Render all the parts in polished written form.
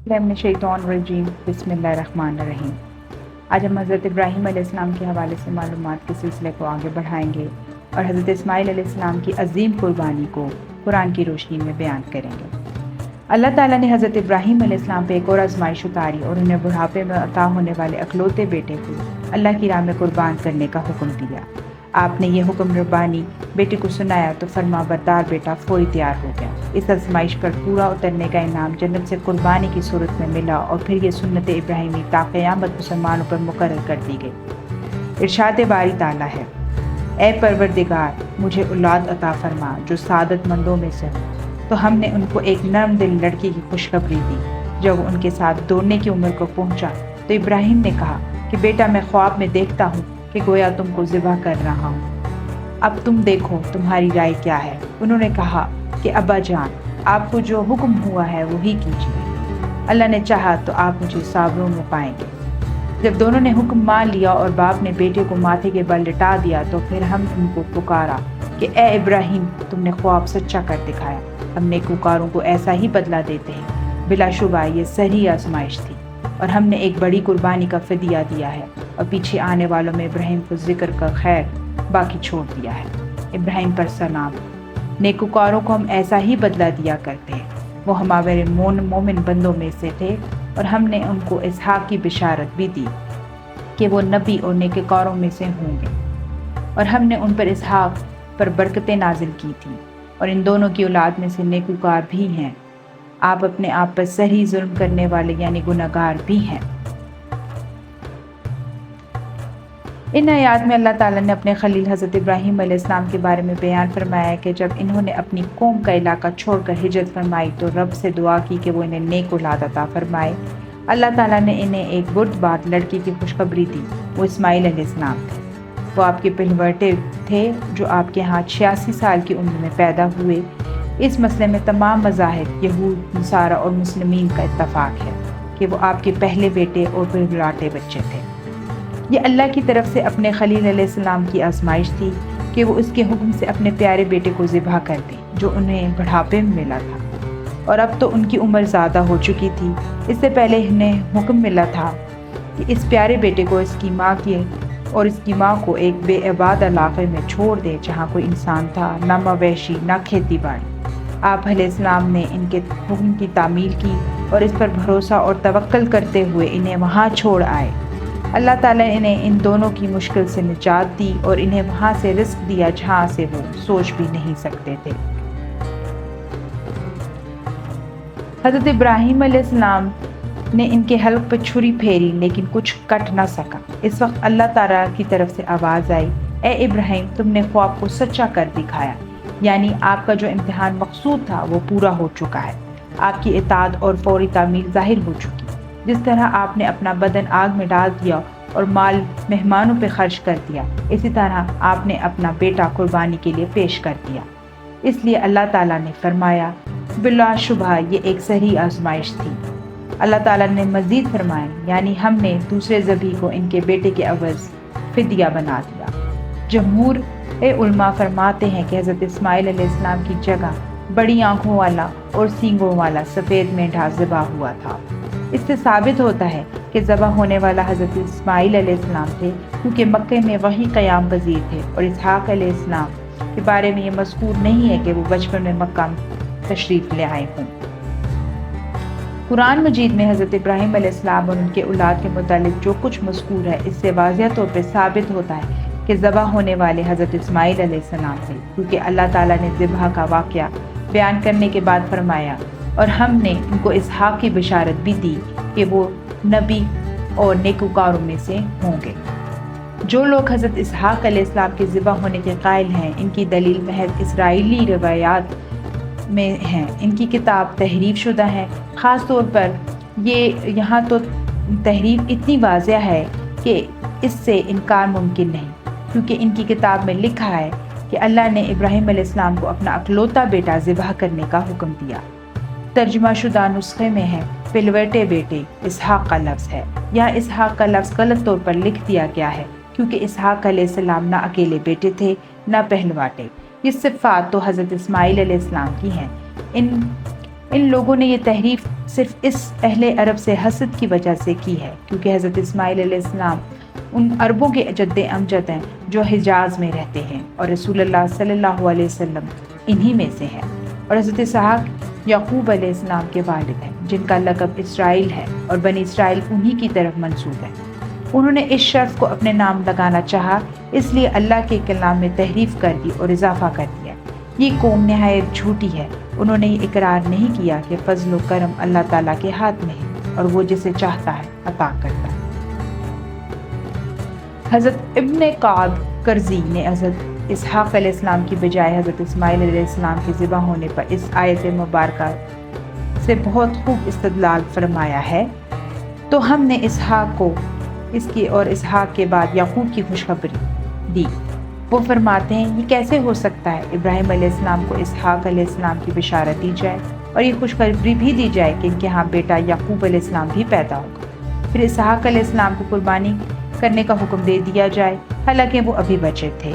बिस्मिल्लाहिर्रहमानिर्रहीम। बिस्मिल्लाहिर्रहमानिर्रहीम। आज हम हज़रत इब्राहीम अलैहिस्सलाम के हवाले से मालूमात के सिलसिले को आगे बढ़ाएंगे और हज़रत इस्माइल अलैहिस्सलाम की अजीम कुर्बानी को कुरान की रोशनी में बयान करेंगे। अल्लाह ताला ने हज़रत इब्राहीम अलैहिस्सलाम पे एक और आजमाइश उतारी और उन्हें बुढ़ापे में अता होने वाले अकलौते बेटे को अल्लाह की राह में कुर्बान करने का हुक्म दिया। आपने ये हुक्म रब्बानी बेटे को सुनाया तो फरमा बरदार बेटा फौरी तैयार हो गया। इस आजमाइश पर पूरा उतरने का इनाम जन्नत से कुर्बानी की सूरत में मिला और फिर ये सुन्नत इब्राहीमी ता क़यामत मुसलमानों पर मुकर्रर कर दी गई। इरशाद बारी ताला है, ए परवरदिगार मुझे औलाद अता फरमा जो सादतमंदों में से हो। तो हमने उनको एक नरम दिल लड़की की खुशखबरी दी। जब वो उनके साथ दौड़ने की उम्र को पहुंचा तो इब्राहीम ने कहा कि बेटा मैं ख्वाब में देखता हूँ कि गोया तुमको ज़िबा कर रहा हूँ। अब तुम देखो तुम्हारी राय क्या है। उन्होंने कहा कि अब्बा जान आपको जो हुक्म हुआ है वही कीजिए। अल्लाह ने चाहा तो आप मुझे साबरों में पाएंगे। जब दोनों ने हुक्म मान लिया और बाप ने बेटे को माथे के बल लिटा दिया तो फिर हम उनको पुकारा कि ए इब्राहीम तुमने ख्वाब सच्चा कर दिखाया। हम नेकूकारों को ऐसा ही बदला देते हैं। बिलाशुबा ये सही आजमाइश थी और हमने एक बड़ी कुर्बानी का फिदिया दिया है और पीछे आने वालों में इब्राहीम को जिक्र का खैर बाकी छोड़ दिया है। इब्राहीम पर सलाम। नेकूकारों को हम ऐसा ही बदला दिया करते हैं। वो हमारे मोमिन बंदों में से थे और हमने उनको इसहाक की बिशारत भी दी कि वो नबी और नेकूकारों में से होंगे और हमने उन पर इसहाक पर बरकतें नाजिल की थी और इन दोनों की औलाद में से नेकूकार भी हैं। आप अपने आप पर सही जुल्म करने वाले यानी गुनहगार भी हैं। इन आयात में अल्लाह ताला ने अपने खलील हज़रत इब्राहीम अलैहिस्सलाम के बारे में बयान फरमाया कि जब इन्होंने अपनी कौम का इलाका छोड़कर हिजरत फरमाई तो रब से दुआ की कि वो इन्हें नेक औलाद अता फरमाए। अल्लाह ताला ने इन्हें एक बुर्दबात लड़की की खुशखबरी दी। वो इस्माइल अलैहिस्सलाम थे। वो आपके पहलवटे थे जो आपके यहाँ 86 साल की उम्र में पैदा हुए। इस मसले में तमाम मज़ाहिब यहूद नसारा और मुस्लिमीन का इत्तफाक है कि वो आपके पहले बेटे और पहलवाटे बच्चे थे। ये अल्लाह की तरफ से अपने खलील अलैहिस्सलाम की आजमाइश थी कि वो उसके हुक्म से अपने प्यारे बेटे को ज़िबा कर दें जो उन्हें बुढ़ापे में मिला था और अब तो उनकी उम्र ज़्यादा हो चुकी थी। इससे पहले इन्हें हुक्म मिला था कि इस प्यारे बेटे को इसकी माँ को एक बेआबाद इलाके में छोड़ दे जहाँ कोई इंसान था, ना मवेशी ना खेती बाड़ी। आप अलैहिस्सलाम ने इनके हुक्म की तामील की और इस पर भरोसा और तवक्कल करते हुए इन्हें वहाँ छोड़ आए। अल्लाह ताला ने इन्हें इन दोनों की मुश्किल से निजात दी और इन्हें वहाँ से रिस्क दिया जहाँ से वो सोच भी नहीं सकते थे। हज़रत इब्राहीम अलैहिस्सलाम ने इनके हल्क पर छुरी फेरी लेकिन कुछ कट ना सका। इस वक्त अल्लाह ताला की तरफ से आवाज़ आई, ए इब्राहीम तुमने ख्वाब को सच्चा कर दिखाया, यानी आपका जो इम्तिहान मकसूद था वो पूरा हो चुका है। आपकी इताअत और फौरी तामील ज़ाहिर हो चुकी। जिस तरह आपने अपना बदन आग में डाल दिया और माल मेहमानों पे खर्च कर दिया, इसी तरह आपने अपना बेटा कुर्बानी के लिए पेश कर दिया। इसलिए अल्लाह ताला ने फरमाया, बिलाशुबहा ये एक सही आजमाइश थी। अल्लाह ताला ने मज़ीद फरमाया, यानी हमने दूसरे ज़बी को इनके बेटे के अवज़ फिदिया बना दिया। जमहूर उलमा फरमाते हैं कि हज़रत इस्माइल अलैहिस्सलाम की जगह बड़ी आँखों वाला और सींगों वाला सफ़ेद मेंढा ज़िबा हुआ था। इससे साबित होता है कि ज़बा होने वाला हज़रत इस्माइल अलैहिस्सलाम थे, क्योंकि मक्के में वही क़याम पज़ीर थे और इसहाक़ अलैहिस्सलाम के बारे में ये मज़कूर नहीं है कि वो बचपन में मक्का तशरीफ़ ले आए हों। कुरान मजीद में हज़रत इब्राहीम अलैहिस्सलाम और उनके औलाद के मुतालिक जो कुछ मज़कूर है इससे वाज़िह तौर पर साबित होता है कि ज़बा होने वाले हज़रत इस्माइल अलैहिस्सलाम थे, क्योंकि अल्लाह ताला ने ज़िबा का वाक़या बयान करने के बाद फरमाया, और हमने इनको इसहाक की बिशारत भी दी कि वो नबी और नेकूकारों में से होंगे। जो लोग हज़रत इसहाक अलैहिस्सलाम के ज़िबा होने के कायल हैं, इनकी दलील महज इसराइली रवायात में हैं। इनकी किताब तहरीफ शुदा है। ख़ास तौर पर ये यहाँ तो तहरीफ इतनी वाज़िह है कि इससे इनकार मुमकिन नहीं, क्योंकि इनकी किताब में लिखा है कि अल्लाह ने इब्राहीम अलैहिस्सलाम को अपना अकलौता बेटा ज़िबा करने का हुक्म दिया। तर्जुमा शुदा नुस्खे में है पिलवटे बेटे इसहाक का लफ्ज़ है। यहाँ इसहाक का लफ्ज़ गलत तौर पर लिख दिया गया है, क्योंकि इसहाक अलैहिस्सलाम ना अकेले बेटे थे ना पहलवाटे। ये सिफ़ात तो हज़रत इस्माइल अलैहिस्सलाम की हैं। इन ان لوگوں نے یہ تحریف صرف اس اہل عرب سے حسد کی وجہ سے کی ہے، کیونکہ حضرت اسماعیل علیہ السلام ان عربوں کے جد امجد ہیں جو حجاز میں رہتے ہیں، اور رسول اللہ صلی اللہ علیہ وسلم انہی میں سے ہیں، اور حضرت اسحاق یعقوب علیہ السلام کے والد ہیں جن کا لقب اسرائیل ہے، اور بنی اسرائیل انہی کی طرف منسوب ہے۔ انہوں نے اس شرف کو اپنے نام لگانا چاہا، اس لیے اللہ کے کلام میں تحریف کر دی اور اضافہ کر دیا۔ یہ قوم نہایت جھوٹی ہے۔ انہوں نے یہ اقرار نہیں کیا کہ فضل و کرم اللہ تعالیٰ کے ہاتھ میں ہے اور وہ جسے چاہتا ہے عطا کرتا ہے۔ حضرت ابن قعب کرزی نے حضرت اسحاق علیہ السلام کی بجائے حضرت اسماعیل علیہ السلام کے ذبح ہونے پر اس آیت مبارکہ سے بہت خوب استدلال فرمایا ہے۔ تو ہم نے اسحاق کو اس کی اور اسحاق کے بعد یعقوب کی خوشخبری دی۔ وہ فرماتے ہیں یہ کیسے ہو سکتا ہے؟ ابراہیم علیہ السلام کو اسحاق علیہ السلام کی بشارت دی جائے اور یہ خوشخبری بھی دی جائے کہ ان کے ہاں بیٹا یعقوب علیہ السلام بھی پیدا ہوگا، پھر اسحاق علیہ السلام کو قربانی کرنے کا حکم دے دیا جائے، حالانکہ وہ ابھی بچے تھے،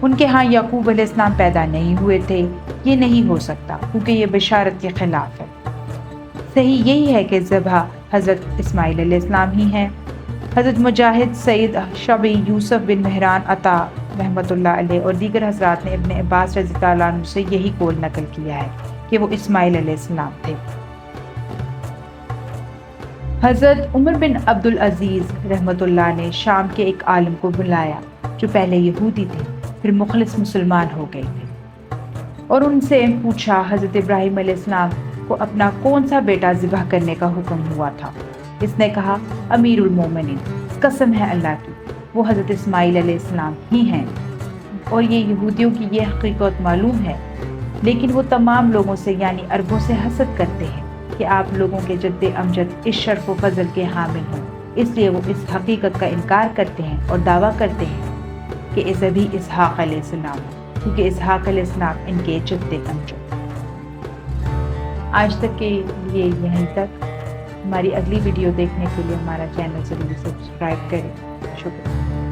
ان کے ہاں یعقوب علیہ السلام پیدا نہیں ہوئے تھے۔ یہ نہیں ہو سکتا کیونکہ یہ بشارت کے خلاف ہے۔ صحیح یہی ہے کہ ذبح حضرت اسماعیل علیہ السلام ہی ہیں۔ حضرت مجاہد، سید شعبی، یوسف بن مہران عطا رحمۃ اللہ علیہ اور دیگر حضرات نے ابن عباس رضی اللہ عنہ سے یہی قول نقل کیا ہے کہ وہ اسماعیل علیہ السلام تھے۔ حضرت عمر بن عبد العزیز رحمۃ اللہ نے شام کے ایک عالم کو بلایا جو پہلے یہودی تھے پھر مخلص مسلمان ہو گئے تھے، اور ان سے پوچھا حضرت ابراہیم علیہ السلام کو اپنا کون سا بیٹا ذبح کرنے کا حکم ہوا تھا؟ اس نے کہا امیر المومنین، قسم ہے اللہ کی، وہ حضرت اسماعیل علیہ السلام ہی ہیں، اور یہ یہودیوں کی یہ حقیقت معلوم ہے، لیکن وہ تمام لوگوں سے یعنی عربوں سے حسد کرتے ہیں کہ آپ لوگوں کے جد امجد اس شرف و فضل کے حامل ہوں، اس لیے وہ اس حقیقت کا انکار کرتے ہیں اور دعویٰ کرتے ہیں کہ اس ابھی اسحاق علیہ السلام ہوں، کیونکہ اسحاق علیہ السلام ان کے جد امجد۔ آج تک کے لیے یہیں تک۔ ہماری اگلی ویڈیو دیکھنے کے لیے ہمارا چینل ضرور سبسکرائب کریں۔ شکریہ۔